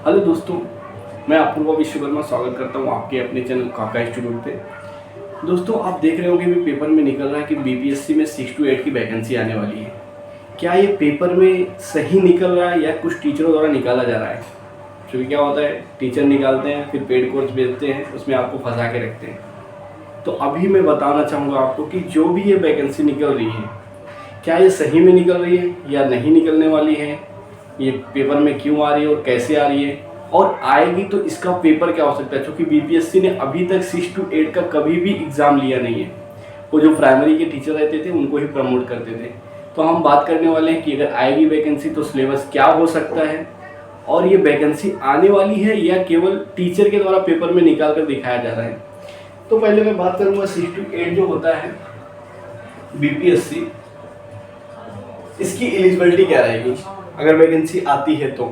Hello दोस्तों, मैं अपूर्वा विश्वकर्मा स्वागत करता हूं आपके अपने चैनल काका इंस्टीट्यूट पे। दोस्तों, आप देख रहे होंगे भी पेपर में निकल रहा है कि बीपीएससी में 6 to 8 की वैकेंसी आने वाली है। क्या ये पेपर में सही निकल रहा है या कुछ टीचरों द्वारा निकाला जा रहा है? क्योंकि क्या होता है, टीचर निकालते हैं फिर पेड कोर्स भेजते हैं, उसमें आपको फंसा के रखते हैं। तो अभी मैं बताना चाहूँगा आपको कि जो भी ये वैकेंसी निकल रही है, क्या ये सही में निकल रही है या नहीं निकलने वाली है, ये पेपर में क्यों आ रही है और कैसे आ रही है, और आएगी तो इसका पेपर क्या हो सकता है। क्योंकि बीपीएससी ने अभी तक 6 to 8 का कभी भी एग्ज़ाम लिया नहीं है। वो जो प्राइमरी के टीचर रहते थे उनको ही प्रमोट करते थे। तो हम बात करने वाले हैं कि अगर आएगी वैकेंसी तो सिलेबस क्या हो सकता है, और ये वैकेंसी आने वाली है या केवल टीचर के द्वारा पेपर में निकाल कर दिखाया जा रहा है। तो पहले मैं बात करूँगा 6 to 8 जो होता है बीपीएससी, इसकी एलिजिबिलिटी क्या रहेगी अगर वैकेंसी आती है तो,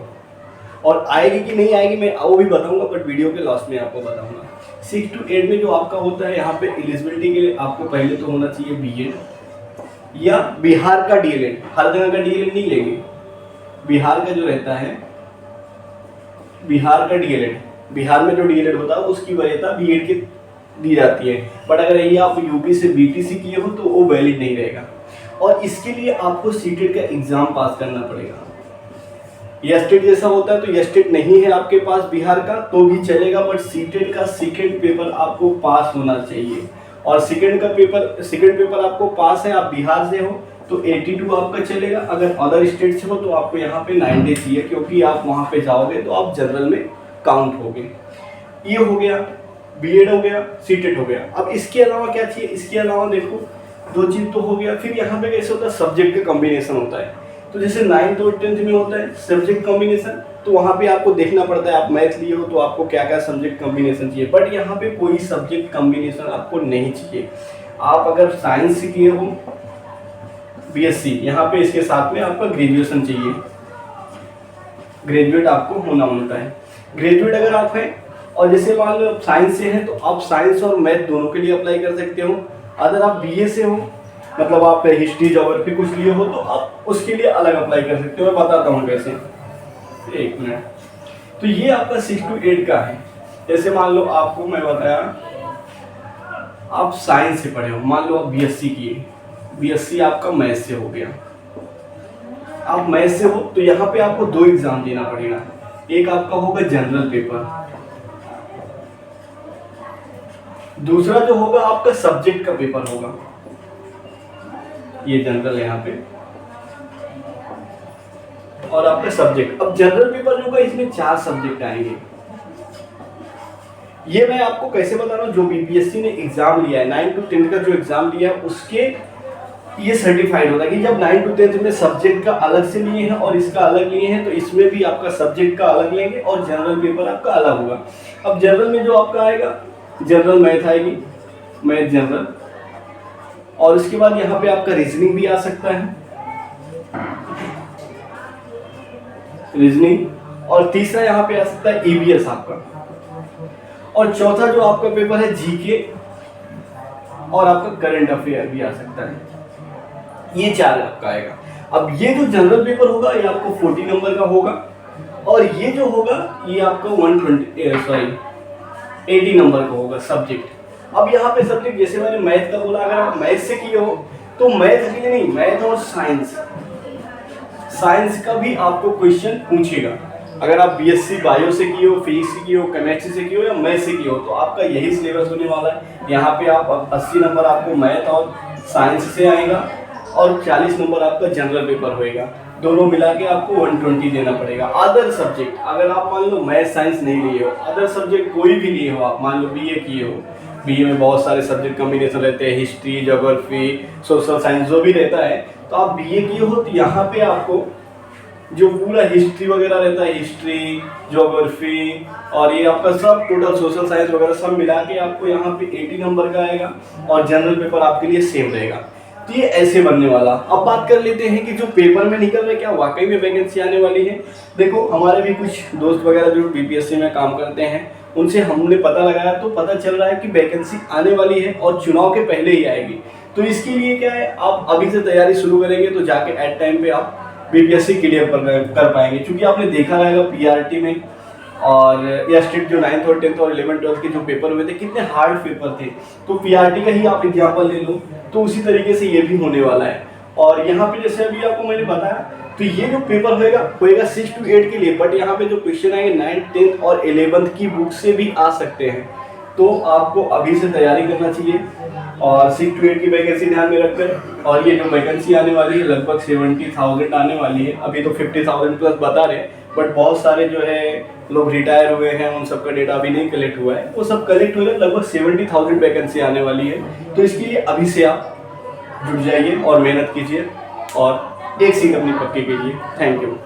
और आएगी कि नहीं आएगी मैं वो भी बताऊंगा, बट वीडियो के लास्ट में आपको बताऊंगा। 6 to 8 में जो आपका होता है, यहाँ पे एलिजिबिलिटी के लिए आपको पहले तो होना चाहिए बीएड या बिहार का डीएलएड। हर जगह का डीएलएड नहीं लेंगे, बिहार का जो रहता है, बिहार का डीएलएड, बिहार में जो डीएलएड होता है उसकी वरीयता बीएड की दी जाती है। बट अगर ये आप यूपी से बीटीसी किए हो तो वो वैलिड नहीं रहेगा, और इसके लिए आपको सीटेट का एग्जाम पास करना पड़ेगा। एस्टेट जैसा होता है तो एस्टेट नहीं है आपके पास बिहार का तो भी चलेगा, बट सीटेट का सेकेंड पेपर आपको पास होना चाहिए। और सेकेंड पेपर आपको पास है, आप बिहार से हो तो 82 आपका चलेगा। अगर अदर स्टेट से हो तो आपको यहाँ पे 90 चाहिए, क्योंकि आप वहाँ पे जाओगे तो आप जनरल में काउंट होगे। ये हो गया, बीएड हो गया, सीटेट हो गया। अब इसके अलावा क्या चाहिए, इसके अलावा देखो दो चीज़ तो हो गया। फिर यहाँ पे कैसे होता है, सब्जेक्ट का कॉम्बिनेशन होता है। तो जैसे 9th और 10th में होता है सब्जेक्ट कॉम्बिनेशन, तो वहाँ पे आपको देखना पड़ता है, आप मैथ लिए हो तो आपको क्या क्या सब्जेक्ट कॉम्बिनेशन चाहिए। बट यहाँ पे कोई सब्जेक्ट कॉम्बिनेशन आपको नहीं चाहिए। आप अगर साइंस किए हो बीएससी, यहाँ पे इसके साथ में आपका ग्रेजुएशन चाहिए, ग्रेजुएट आपको होता है। ग्रेजुएट अगर आप हैं और जैसे मान लो आप साइंस से हैं तो आप साइंस और मैथ दोनों के लिए अप्लाई कर सकते हो। अगर आप बीए से हो, मतलब आप हिस्ट्री ज्योग्राफी कुछ लिए हो, तो आप उसके लिए अलग अप्लाई कर सकते हो। मैं बताता हूँ कैसे, एक मिनट। तो ये आपका 6 to 8 का है। जैसे मान लो आपको मैं बताया, आप साइंस से पढ़े हो, मान लो आप बीएससी किए, बीएससी आपका मैथ से हो गया, आप मैथ से हो तो यहाँ पे आपको 2 एग्जाम देना पड़ेगा। एक आपका होगा जनरल पेपर, दूसरा जो होगा आपका सब्जेक्ट का पेपर होगा। ये जनरल है यहाँ पे, और आपका सब्जेक्ट। अब जनरल पेपर जो होगा इसमें 4 सब्जेक्ट आएंगे। ये मैं आपको कैसे बता रहा हूँ, जो बीपीएससी ने एग्जाम लिया है 9 to 10 का जो एग्जाम लिया है उसके ये सर्टिफाइड होता है कि जब 9 to 10 में सब्जेक्ट का अलग से लिए हैं और इसका अलग लिए हैं, तो इसमें भी आपका सब्जेक्ट का अलग लेंगे और जनरल पेपर आपका अलग होगा। अब जनरल में जो आपका आएगा, जनरल मैथ आएगी, मैथ जनरल, और उसके बाद यहाँ पे आपका रीजनिंग भी आ सकता है, रीजनिंग, और तीसरा यहाँ पे आ सकता है ईवीएस आपका, और चौथा जो आपका पेपर है जीके और आपका करंट अफेयर भी आ सकता है। ये 4 आपका आएगा। अब ये जो जनरल पेपर होगा ये आपको 40 नंबर का होगा, और ये जो होगा ये आपका 80 नंबर का होगा सब्जेक्ट। अब यहाँ पे सब्जेक्ट जैसे मैंने मैथ का बोला, अगर आप मैथ से किए हो तो मैथ के लिए नहीं, मैथ और साइंस का भी आपको क्वेश्चन पूछेगा। अगर आप बीएससी बायो से किए हो, फिजिक्स से किए हो, केमिस्ट्री से किए हो या मैथ से किए हो, तो आपका यही सिलेबस होने वाला है। यहाँ पे आप 80 नंबर आपको मैथ और साइंस से आएगा, और 40 नंबर आपका जनरल पेपर होएगा। दोनों मिला के आपको 120 देना पड़ेगा। अदर सब्जेक्ट अगर आप मान लो मैथ साइंस नहीं लिए हो, अदर सब्जेक्ट कोई भी लिए हो, आप मान लो बीए किए हो, बीए में बहुत सारे सब्जेक्ट कॉम्बिनेशन रहते हैं, हिस्ट्री, ज्योग्राफी, सोशल साइंस जो भी रहता है, तो आप बीए किए हो तो यहाँ पे आपको जो पूरा हिस्ट्री वगैरह रहता है, हिस्ट्री, ज्योग्राफी और ये आपका सब टोटल सोशल साइंस वगैरह सब मिला के आपको यहाँ पे 80 नंबर का आएगा, और जनरल पेपर आपके लिए सेम रहेगा। तो ये ऐसे बनने वाला। अब बात कर लेते हैं कि जो पेपर में निकल रहा है क्या वाकई में वैकेंसी आने वाली है। देखो, हमारे भी कुछ दोस्त वगैरह जो बीपीएससी में काम करते हैं, उनसे हमने पता लगाया तो पता चल रहा है कि वैकेंसी आने वाली है और चुनाव के पहले ही आएगी। तो इसके लिए क्या है, आप अभी से तैयारी शुरू करेंगे तो जाके एट टाइम पे आप बीपीएससी क्लियर कर पाएंगे। क्योंकि आपने देखा रहेगा पीआरटी में और या स्टेट जो 9th और 10th और 11th 12th के जो पेपर हुए थे कितने हार्ड पेपर थे। तो पीआरटी का ही आप एग्जाम्पल ले लो, तो उसी तरीके से ये भी होने वाला है। और यहाँ पे जैसे अभी आपको मैंने बताया, तो ये जो पेपर होएगा 6 to 8 के लिए, बट यहाँ पे जो क्वेश्चन आएंगे 9th 10th और 11th की बुक से भी आ सकते हैं। तो आपको अभी से तैयारी करना चाहिए और 6 to 8 की वैकेंसी ध्यान में रखकर। और ये जो वैकेंसी आने वाली है लगभग 70,000 आने वाली है। अभी तो 50,000 प्लस बता रहे हैं, बट बहुत सारे जो है लोग रिटायर हुए हैं, उन सबका डेटा अभी नहीं कलेक्ट हुआ है, वो सब कलेक्ट होगा। लगभग 70,000 वैकेंसी आने वाली है। तो इसके लिए अभी से आप जुट जाइए और मेहनत कीजिए और एक सीट अपनी पक्की कीजिए। Thank you.